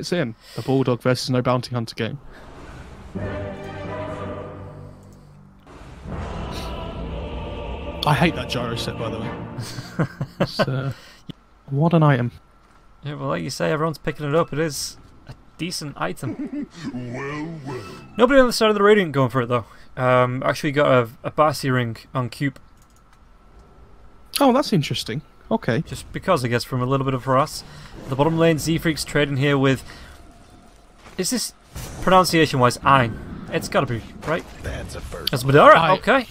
minutes in, the Bulldog versus No Bounty Hunter game. I hate that gyro set, by the way. What an item. Yeah, well, like you say, everyone's picking it up. It is a decent item. Nobody on the side of the Radiant going for it, though. Actually got a Bassi ring on QUPE. Oh, that's interesting. Okay. Just because, I guess, from a little bit of harass. The bottom lane, Z-Freak's trading here with... Is this pronunciation-wise Ein? It's gotta be, right? That's Madara, okay.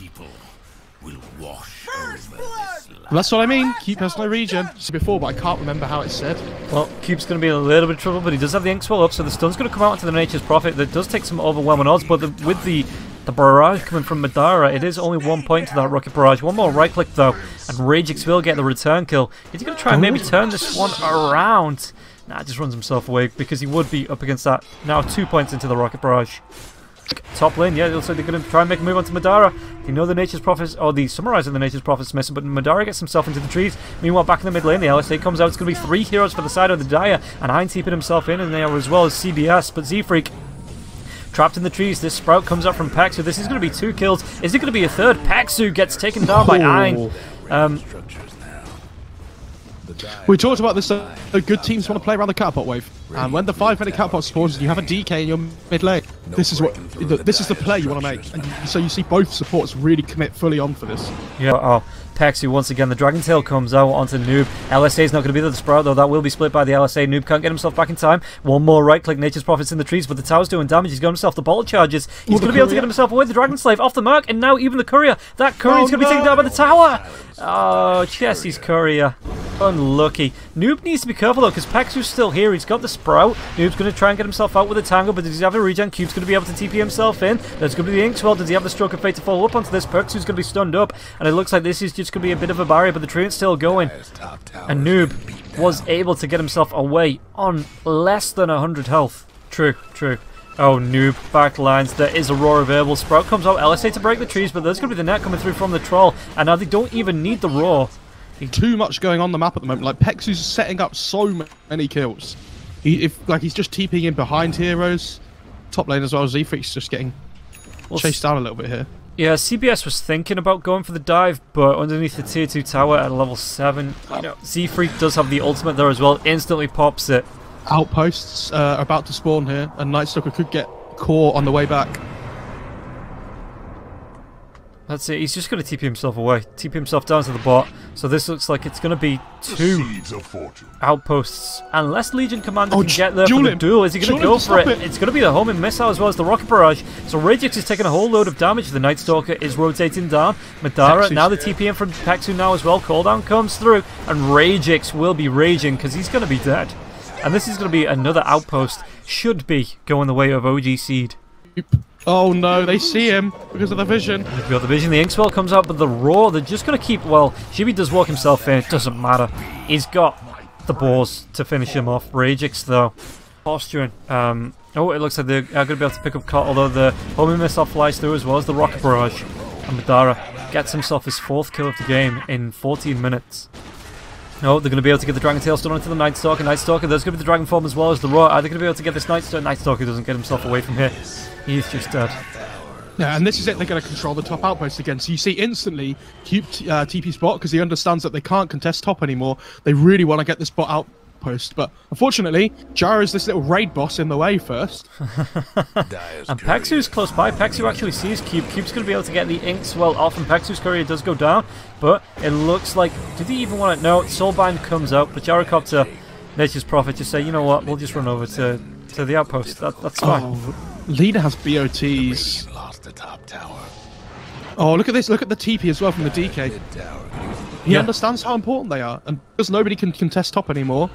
That's what I mean. QUPE has no regen. So before, but I can't remember how it's said. Well, QUPE's going to be in a little bit of trouble, but he does have the ink swell up, so the stun's going to come out into the Nature's Prophet. That does take some overwhelming odds, but with the barrage coming from Madara, it is only 1 point to that rocket barrage. One more right click though, and Ragex will get the return kill. He's going to try and maybe turn this one around. Nah, just runs himself away because he would be up against that. Now 2 points into the rocket barrage. Top lane, yeah, it looks like they're going to try and make a move onto Madara. You know the Nature's Prophets, or the Summarizer of the Nature's Prophets missing, but Madara gets himself into the trees. Meanwhile, back in the mid lane, the LSA comes out. It's going to be 3 heroes for the side of the Dire, and Heinz keeping himself in there as well as CBS, but Z-Freak trapped in the trees. This Sprout comes up from Paxu. This is going to be 2 kills. Is it going to be a third? Paxu gets taken down by Ein. We talked about this. Good teams want to play around the catapult wave, and when the 5-minute catapult spawns, you have a DK in your mid lane. This is the play you want to make, and so you see both supports really commit fully on for this. Yeah. Oh, Paxu once again. The Dragon Tail comes out onto Noob. LSA is not going to be there. The Sprout though, that will be split by the LSA. Noob can't get himself back in time. One more right click. Nature's Prophets in the trees, but the tower's doing damage. He's got himself the ball charges. He's going to be able to get himself away. The Dragon Slave off the mark, and now even the courier. That courier's going to be taken down by the tower. Oh, Chessie's courier. Unlucky. Noob needs to be careful though, because Paxu's still here. He's got the Sprout. Noob's going to try and get himself out with a tangle, but does he have a regen? QUPE's going to be able to TP himself in. There's going to be the Inkswell. Does he have the Stroke of Fate to follow up onto this? Paxu's going to be stunned up, and it looks like this is just going to be a bit of a barrier, but the Treant's still going. And Noob was able to get himself away on less than 100 health. True, true. Oh, Noob, back lines. There is a roar available. Sprout comes out. LSA to break the trees, but there's going to be the net coming through from the Troll, and now they don't even need the roar. Too much going on the map at the moment. Like, Pexu's setting up so many kills. He's just TPing in behind heroes. Top lane as well. Z-Freak's just getting chased down a little bit here. Yeah, CBS was thinking about going for the dive, but underneath the tier 2 tower at level 7, you know, Z-Freak does have the ultimate there as well. Instantly pops it. Outposts are about to spawn here, and Nightstalker could get caught on the way back. That's it. He's just going to TP himself away. TP himself down to the bot. So this looks like it's going to be 2 outposts. Unless Legion Commander can get there for the duel. Is he going to go for it? It's going to be the homing missile as well as the rocket barrage. So Ragex is taking a whole load of damage. The Nightstalker is rotating down. Madara, now the TP in from Paxu now as well. Cooldown comes through. And Ragex will be raging because he's going to be dead. And this is going to be another outpost. Should be going the way of OG.Seed. Oh no, they see him because of the vision. They've got the vision, the Inkswell comes out, but the roar, they're just going to keep, well, Shibi does walk himself in, it doesn't matter. He's got the balls to finish him off. Ragex though, posturing. Oh, it looks like they're going to be able to pick up Cot, although the homing missile flies through as well as the rocket barrage. And Madara gets himself his 4th kill of the game in 14 minutes. No, they're going to be able to get the Dragon Tail stun onto the Nightstalker. Nightstalker, there's going to be the Dragon Form as well as the Roar. Are they going to be able to get this Nightstalker? Nightstalker doesn't get himself away from here. He's just dead. Yeah, and this is it. They're going to control the top outpost again. So you see instantly QUPE TP spot because he understands that they can't contest top anymore. They really want to get this bot outpost, but unfortunately, Gyro's this little raid boss in the way first. And Paxu's close by. Paxu actually sees QUPE. QUPE's going to be able to get the Inkswell off, and Paxu's courier does go down, but it looks like, did he even want it? No, Soulbind comes out, but Gyrocopter, Nature's Prophet, just say, you know what, we'll just run over to the outpost. That's fine. Oh, Leader has BOTs. Oh, look at this. Look at the TP as well from the DK. He understands how important they are, and because nobody can contest top anymore.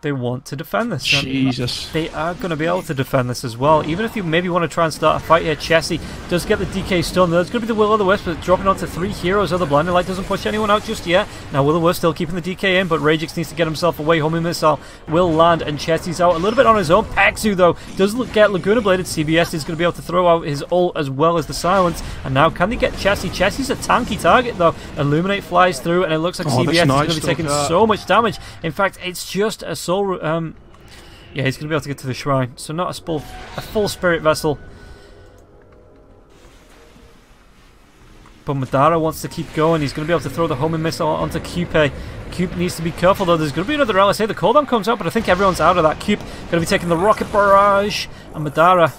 They want to defend this. Jesus. They are going to be able to defend this as well. Even if you maybe want to try and start a fight here, Chessie does get the DK stun. There's going to be the Will-O-the-Wisp, but dropping onto 3 heroes. The Blinding Light doesn't push anyone out just yet. Now Will-O-the-Wisp still keeping the DK in, but Ragex needs to get himself away. Homing Missile will land, and Chessie's out a little bit on his own. Paxu, though, does get Laguna Bladed. CBS is going to be able to throw out his ult as well as the Silence. And now, can they get Chessie? Chessie's a tanky target, though. Illuminate flies through, and it looks like CBS is going to be taking so much damage. In fact, it's just a soul... Yeah, he's going to be able to get to the shrine. So not a full spirit vessel. But Madara wants to keep going. He's going to be able to throw the homing missile onto QUPE. QUPE needs to be careful though. There's going to be another LSA. The cooldown comes out, but I think everyone's out of that. QUPE going to be taking the rocket barrage. And Madara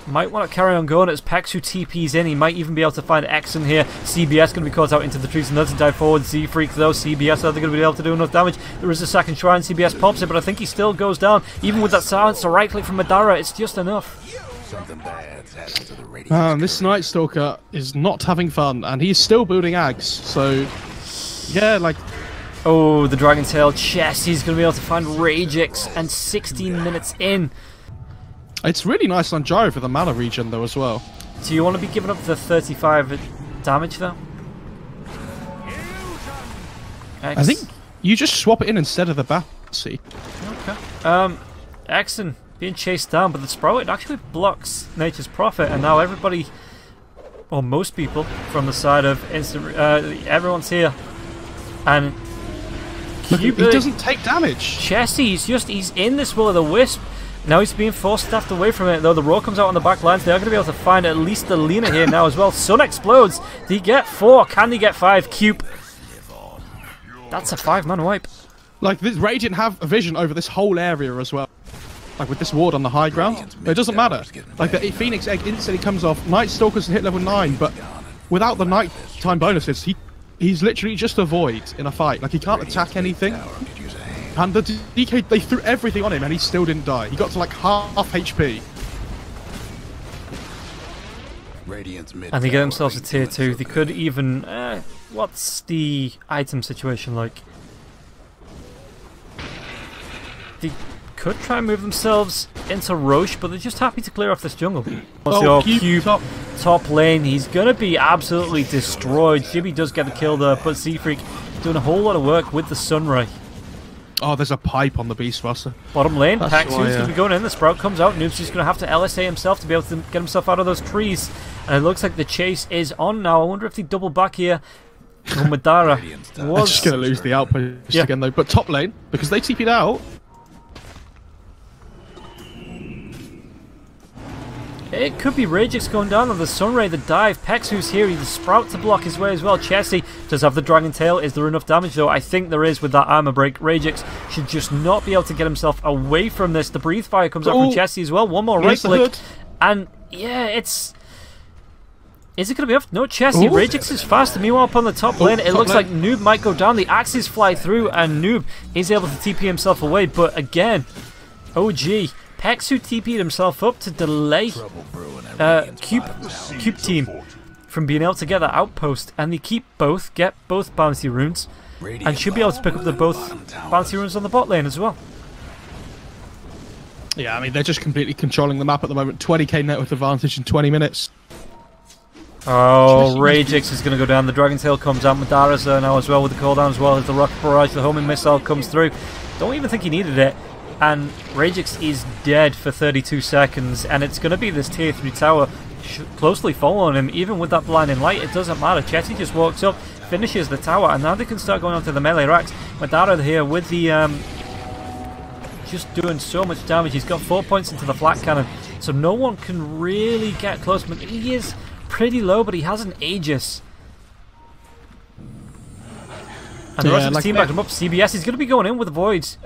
might want to carry on going as Pexu TP's in. He might even be able to find X in here. CBS going to be caught out into the trees and doesn't dive forward. Z-Freak though. CBS, are they going to be able to do enough damage? There is a second shrine. CBS pops it, but I think he still goes down. Even with that silence, the right click from Madara, it's just enough. Something bad's happened to the Radiant. This Night Stalker is not having fun, and he's still building Ags, so... Yeah, like... Oh, the Dragon Tail chest. He's going to be able to find Ragix, and 16 minutes in. It's really nice on Gyro for the mana regen, though, as well. Do you want to be giving up the 35 damage, though? X. I think you just swap it in instead of the Batsy. Okay. Exon being chased down, but the Sprout actually blocks Nature's Prophet, and now everybody, or most people, from the side of instant, everyone's here, and look, he doesn't take damage. Chessie, he's in this Will-O-The-Wisp. Now he's being force staffed away from it, though. The roar comes out on the back lines. They're going to be able to find at least the Lena here now as well. Sun explodes. Did he get 4? Can he get 5? QUPE. That's a 5-man wipe. Like, this Radiant have a vision over this whole area as well. Like, with this ward on the high ground. It doesn't matter. Like, the Phoenix Egg instantly comes off. Night Stalker's hit level 9, but without the nighttime bonuses, he's literally just a void in a fight. Like, he can't attack anything. And the DK, they threw everything on him and he still didn't die. He got to like half HP. And they get themselves a tier 2. They could even... what's the item situation like? They could try and move themselves into Roche, but they're just happy to clear off this jungle. Oh, QUPE top lane. He's going to be absolutely destroyed. Jibby does get the kill there, but Z-Freak doing a whole lot of work with the Sunray. Oh, there's a pipe on the Beastmaster. Bottom lane, Paxu's going to be going in. The Sprout comes out. Noob's just going to have to LSA himself to be able to get himself out of those trees. And it looks like the chase is on now. I wonder if they double back here. Madara was... I'm just going to lose the outpost again, though. But top lane, because they TP'd out... It could be Ragix going down on the Sunray, the dive. Pexu's here, he's the Sprout to block his way as well. Chessie does have the Dragon Tail. Is there enough damage though? I think there is with that armor break. Ragix should just not be able to get himself away from this. The Breathe Fire comes out from Chessie as well. One more right click. And yeah, it's... Is it going to be off? No, Chessie. Ragix is fast. Meanwhile, up on the top lane, it looks like Noob might go down. The axes fly through and Noob is able to TP himself away. But again, OG... Pexu TP'd himself up to delay QUPE team from being able to get that outpost, and they get both bounty runes, and should be able to pick up the both bounty runes on the bot lane as well. Yeah, I mean, they're just completely controlling the map at the moment. 20k net with advantage in 20 minutes. Oh, Ragix is going to go down. The Dragon Tail comes out. Madara's there now as well with the cooldown as well as the rocket barrage. The homing missile comes through. Don't even think he needed it. And Ragix is dead for 32 seconds, and it's going to be this tier 3 tower closely following him. Even with that blinding light, it doesn't matter. Chessie just walks up, finishes the tower, and now they can start going on to the melee racks. Madara here with the just doing so much damage. He's got 4 points into the flat cannon, so no one can really get close. But he is pretty low, but he has an Aegis. And the rest of his team backed him up. CBS is going to be going in with the Voids.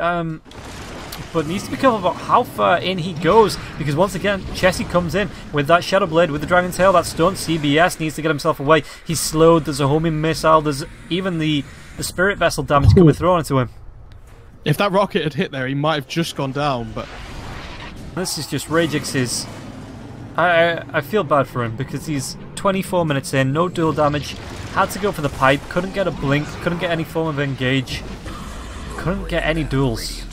But needs to be careful about how far in he goes, because once again Chessie comes in with that Shadow Blade with the Dragon Tail, that stun. CBS needs to get himself away. He's slowed. There's a homing missile. There's even the Spirit Vessel damage coming thrown into him. If that rocket had hit there, he might have just gone down. But this is just Ragix's. I feel bad for him because he's 24 minutes in, no dual damage, had to go for the pipe, couldn't get a blink, couldn't get any form of engage, couldn't get any duels.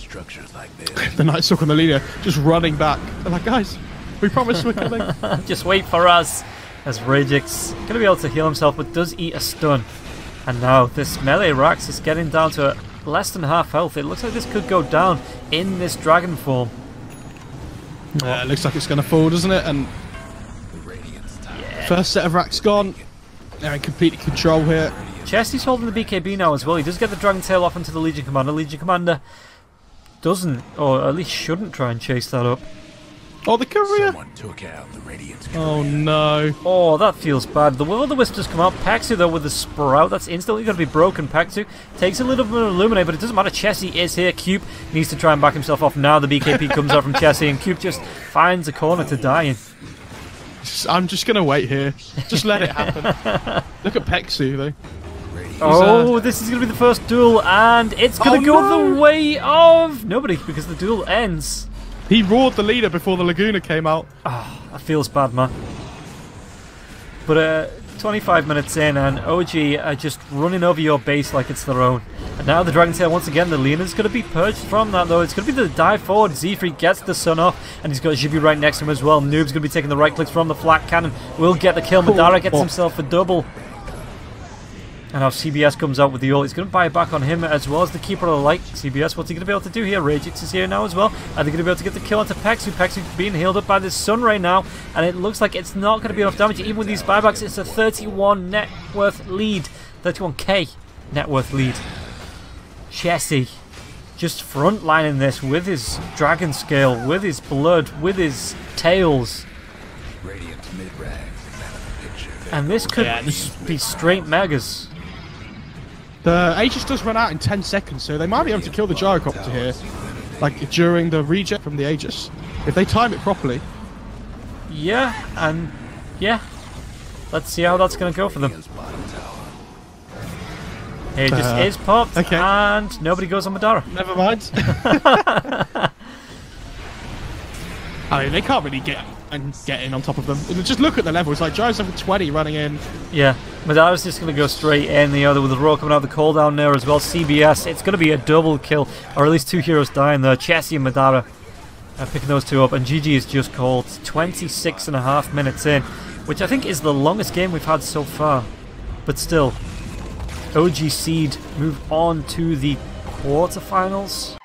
The Night Stalker and the leader just running back. They're like, guys, we promised we're coming. Just wait for us. As Ragix going to be able to heal himself, but does eat a stun. And now this melee Rax is getting down to less than half health. It looks like this could go down in this dragon form. Yeah, it looks like it's going to fall, doesn't it? And first set of racks gone. They're in complete control here. Chessie's holding the BKB now as well. He does get the Dragon Tail off into the Legion Commander. Legion Commander doesn't, or at least shouldn't try and chase that up. Oh, the courier! Someone took out the Radiant's Oh no. Oh, that feels bad. The Will-O-Wisp does come out. Paxu, though, with the Sprout. That's instantly going to be broken. Paxu takes a little bit of Illuminate, but it doesn't matter. Chessie is here. QUPE needs to try and back himself off now. The BKP comes out from Chessie, and QUPE just finds a corner to die in. I'm just going to wait here. Just let it happen. Look at Pexu, though. Oh, this is going to be the first duel, and it's going to go the way of nobody, because the duel ends. He roared the leader before the Laguna came out. Oh, that feels bad, man. But 25 minutes in, and OG are just running over your base like it's their own. And now the Dragon Tail, once again, the Lena's going to be purged from that, though. It's going to be the dive forward. Z3 gets the sun off, and he's got Jibby right next to him as well. Noob's going to be taking the right clicks from the flat cannon. Will get the kill. Madara gets himself a double. And now CBS comes out with the ult. He's going to buy it back on him as well as the Keeper of the Light. CBS, what's he going to be able to do here? Ragix is here now as well. Are they going to be able to get the kill onto Pexu? Pexu being healed up by the sun right now. And it looks like it's not going to be enough damage. Even with these buybacks, it's a 31 net worth lead. 31k net worth lead. Chessie just frontlining this with his Dragon Scale, with his blood, with his tails. Radiant's mid-range. And this could be straight megas. The Aegis does run out in 10 seconds, so they might be able to kill the Gyrocopter here, like during the reject from the Aegis, if they time it properly. Yeah, and yeah, let's see how that's going to go for them. Aegis is popped, okay. And nobody goes on Madara. Never mind. I mean, they can't really get in on top of them. Just look at the level. It's like Gyro's over 20 running in. Yeah, Madara's just going to go straight in. The other with the roll coming out, the cooldown there as well. CBS, it's going to be a double kill, or at least two heroes dying there. Chessie and Madara picking those two up, and GG is just called 26.5 minutes in, which I think is the longest game we've had so far. But still, OG.Seed move on to the quarterfinals.